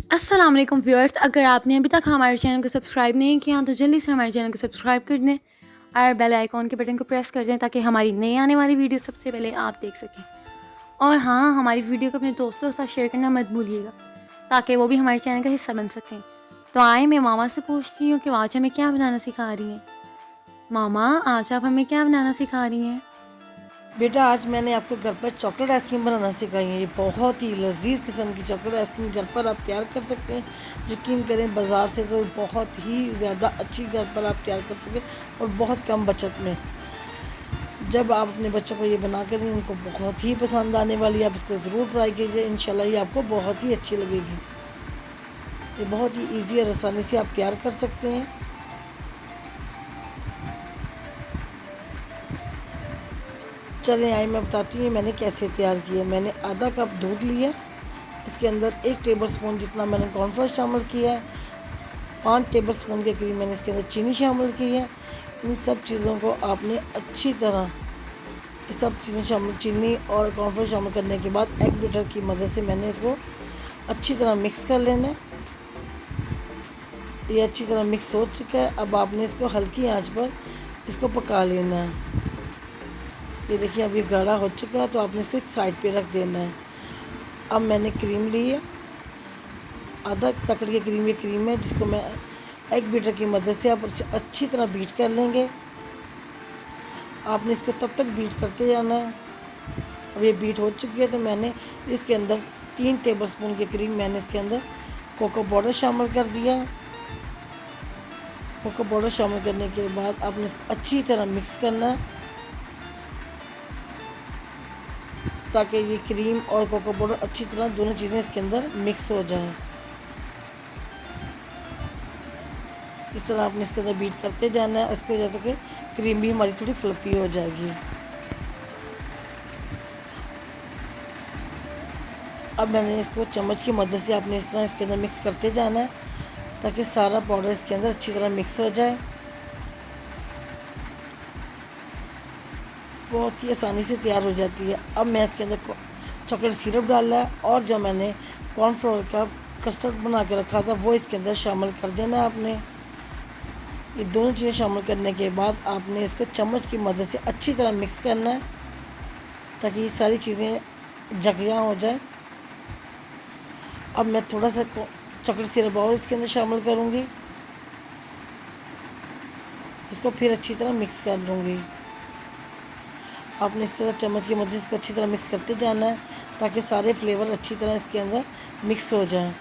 अस्सलाम वालेकुम व्यूअर्स, अगर आपने अभी तक हमारे चैनल को सब्सक्राइब नहीं किया तो जल्दी से हमारे चैनल को सब्सक्राइब कर दें और बेल आइकॉन के बटन को प्रेस कर दें ताकि हमारी नई आने वाली वीडियो सबसे पहले आप देख सकें। और हाँ, हमारी वीडियो को अपने दोस्तों के साथ शेयर करना मत भूलिएगा ताकि वो भी हमारे चैनल का हिस्सा बन सकें। तो आए मैं मामा से पूछती हूँ कि आज हमें क्या बनाना सिखा रही हैं। मामा, आज आप हमें क्या बनाना सिखा रही हैं? बेटा, आज मैंने आपको घर पर चॉकलेट आइसक्रीम बनाना सिखाई है। ये बहुत ही लजीज किस्म की चॉकलेट आइसक्रीम घर पर आप तैयार कर सकते हैं। यकीन करें, बाज़ार से तो बहुत ही ज़्यादा अच्छी घर पर आप तैयार कर सकें और बहुत कम बचत में। जब आप अपने बच्चों को ये बना कर दें, उनको बहुत ही पसंद आने वाली है। आप इसको ज़रूर ट्राई कीजिए, इंशाल्लाह ये आपको बहुत ही अच्छी लगेगी। ये बहुत ही ईजी और आसानी से आप तैयार कर सकते हैं। चलें आइए, मैं बताती हूँ मैंने कैसे तैयार किया। मैंने आधा कप दूध लिया, इसके अंदर 1 टेबल स्पून जितना मैंने कॉर्नफ्लोर शामिल किया है। 5 टेबल स्पून के करीब मैंने इसके अंदर चीनी शामिल की है। इन सब चीज़ों को आपने अच्छी तरह, ये सब चीज़ें शामिल, चीनी और कॉर्नफ्लोर शामिल करने के बाद एग बीटर की मदद से मैंने इसको अच्छी तरह मिक्स कर लेना है। ये अच्छी तरह मिक्स हो चुका है। अब आपने इसको हल्की आंच पर इसको पका लेना है। ये देखिए, अब ये गाढ़ा हो चुका है, तो आपने इसको एक साइड पे रख देना है। अब मैंने क्रीम ली है, आधा पैकेट की क्रीम, ये क्रीम है जिसको मैं एग बीटर की मदद से आप अच्छी तरह बीट कर लेंगे। आपने इसको तब तक बीट करते जाना है। अब ये बीट हो चुकी है, तो मैंने इसके अंदर 3 टेबल स्पून की क्रीम, मैंने इसके अंदर कोको पाउडर शामिल कर दिया है। कोको पाउडर शामिल करने के बाद आपने इसको अच्छी तरह मिक्स करना है ताकि ये क्रीम और कोको पाउडर अच्छी तरह दोनों चीज़ें इसके अंदर मिक्स हो जाएं। इस तरह आपने इसके अंदर बीट करते जाना है। उसकी वजह से क्रीम भी हमारी थोड़ी फ्लफी हो जाएगी। अब मैंने इसको चम्मच की मदद से आपने इस तरह इसके अंदर मिक्स करते जाना है ताकि सारा पाउडर इसके अंदर अच्छी तरह मिक्स हो जाए। बहुत ही आसानी से तैयार हो जाती है। अब मैं इसके अंदर चॉकलेट सिरप डाला है और जो मैंने कॉर्नफ्लोर का कस्टर्ड बना के रखा था वो इसके अंदर शामिल कर देना है आपने। ये दोनों चीज़ें शामिल करने के बाद आपने इसको चम्मच की मदद से अच्छी तरह मिक्स करना है ताकि ये सारी चीज़ें जकजा हो जाए। अब मैं थोड़ा सा चॉकलेट सिरप और इसके अंदर शामिल करूँगी, इसको फिर अच्छी तरह मिक्स कर लूँगी। आपने इस तरह चम्मच की मदद से इसको अच्छी तरह मिक्स करते जाना है ताकि सारे फ्लेवर अच्छी तरह इसके अंदर मिक्स हो जाएं।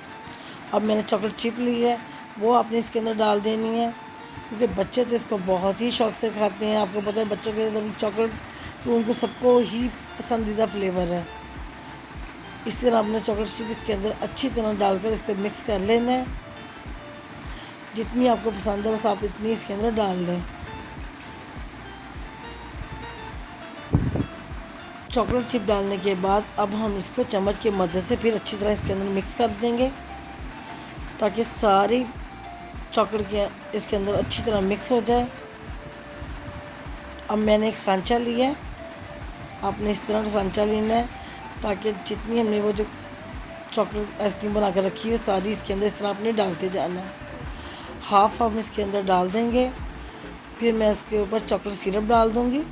अब मैंने चॉकलेट चिप ली है, वो आपने इसके अंदर डाल देनी है क्योंकि बच्चे तो इसको बहुत ही शौक़ से खाते हैं। आपको पता है, बच्चों के चॉकलेट तो उनको सबको ही पसंदीदा फ्लेवर है। इस तरह आपने चॉकलेट चिप इसके अंदर अच्छी तरह डालकर इसको मिक्स कर लेना है। जितनी आपको पसंद है बस आप इतनी इसके अंदर डाल दें। चॉकलेट चिप डालने के बाद अब हम इसको चम्मच की मदद से फिर अच्छी तरह इसके अंदर मिक्स कर देंगे ताकि सारी चॉकलेट के इसके अंदर अच्छी तरह मिक्स हो जाए। अब मैंने एक सांचा लिया है, आपने इस तरह का सांचा लेना है ताकि जितनी हमने वो जो चॉकलेट आइसक्रीम बना कर रखी है सारी इसके अंदर इस तरह आपने डालते जाना है। हाफ हम इसके अंदर डाल देंगे, फिर मैं इसके ऊपर चॉकलेट सिरप डाल दूँगी।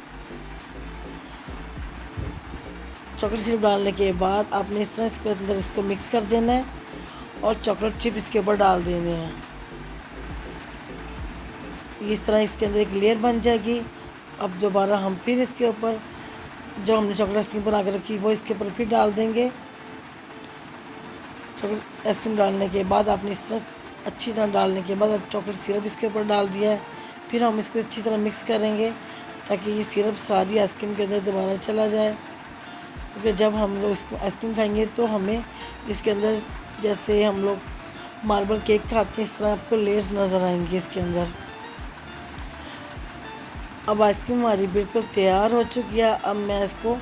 चॉकलेट सिरप डालने के बाद आपने इस तरह इसके अंदर इसको मिक्स कर देना है और चॉकलेट चिप इसके ऊपर डाल देने हैं। इस तरह इसके अंदर एक लेयर बन जाएगी। अब दोबारा हम फिर इसके ऊपर जो हमने चॉकलेट आइसक्रीम बना कर रखी वो इसके ऊपर फिर डाल देंगे। चॉकलेट आइसक्रीम डालने के बाद आपने इस तरह अच्छी तरह डालने के बाद अब चॉकलेट सिरप इसके ऊपर डाल दिया है। फिर हम इसको अच्छी तरह मिक्स करेंगे ताकि ये सिरप सारी आइसक्रीम के अंदर दोबारा चला जाए। क्योंकि जब हम लोग इसको आइसक्रीम खाएंगे तो हमें इसके अंदर, जैसे हम लोग मार्बल केक खाते हैं, इस तरह आपको लेयर्स नज़र आएंगे इसके अंदर। अब आइसक्रीम हमारी बिल्कुल तैयार हो चुकी है। अब मैं इसको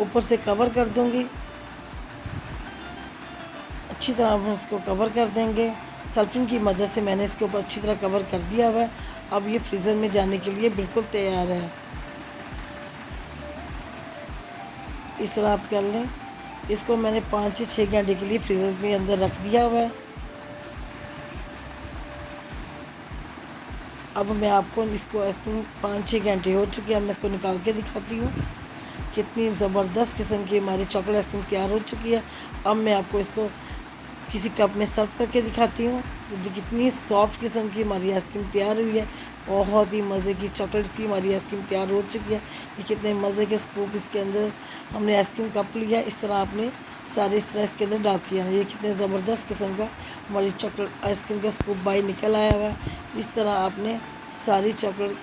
ऊपर से कवर कर दूंगी। अच्छी तरह हम इसको कवर कर देंगे। सल्फिन की मदद से मैंने इसके ऊपर अच्छी तरह कवर कर दिया हुआ है। अब ये फ्रीज़र में जाने के लिए बिल्कुल तैयार है। इस तरह आप कर लें। इसको मैंने 5 से 6 घंटे के लिए फ्रीज़र में अंदर रख दिया हुआ है। अब मैं आपको इसको आइसक्रीम 5-6 घंटे हो चुके हैं, मैं इसको निकाल के दिखाती हूँ। कितनी ज़बरदस्त किस्म की हमारी चॉकलेट आइसक्रीम तैयार हो चुकी है। अब मैं आपको इसको किसी कप में सर्व करके दिखाती हूँ। कितनी सॉफ्ट किस्म की हमारी आइसक्रीम तैयार हुई है। बहुत ही मज़े की चॉकलेट सी हमारी आइसक्रीम तैयार हो चुकी है। ये कितने मज़े के स्कूप इसके अंदर हमने आइसक्रीम कप लिया, इस तरह आपने सारे इस तरह इसके अंदर डालती है। ये कितने ज़बरदस्त किस्म का हमारी चॉकलेट आइसक्रीम का स्कूप बाई निकल आया हुआ है। इस तरह आपने सारी चॉकलेट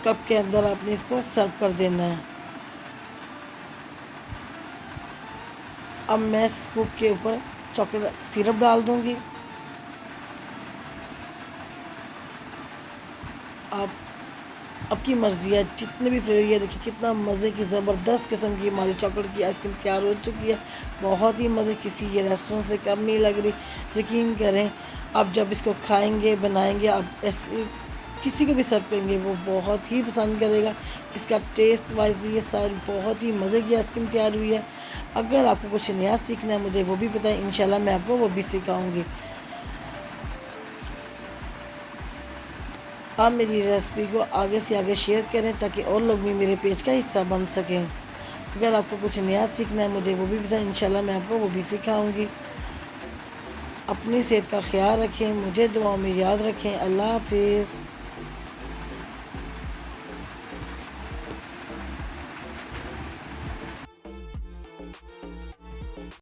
कप के अंदर आपने इसको सर्व कर देना है। अब मैं स्कूप के ऊपर चॉकलेट सिरप डाल दूंगी। आप आपकी मर्ज़ी है, जितने भी फ्लेवर, ये देखिए कितना मज़े की ज़बरदस्त किस्म की हमारी चॉकलेट की आइसक्रीम तैयार हो चुकी है। बहुत ही मज़े, किसी ये रेस्टोरेंट से कम नहीं लग रही। यकीन करें, आप जब इसको खाएंगे, बनाएंगे, आप ऐसे किसी को भी सर्व करेंगे वो बहुत ही पसंद करेगा। इसका टेस्ट वाइज भी ये सारी बहुत ही मज़े की आइसक्रीम तैयार हुई है। अगर आपको कुछ नया सीखना है मुझे वो भी बताएं, इंशाल्लाह मैं आपको वो भी सिखाऊंगी। आप मेरी रेसिपी को आगे से आगे शेयर करें ताकि और लोग भी मेरे पेज का हिस्सा बन सकें। अगर आपको कुछ नया सीखना है मुझे वो भी बताएं, इंशाल्लाह मैं आपको वो भी सिखाऊंगी। अपनी सेहत का ख्याल रखें, मुझे दुआओं में याद रखें। अल्लाह हाफिज़।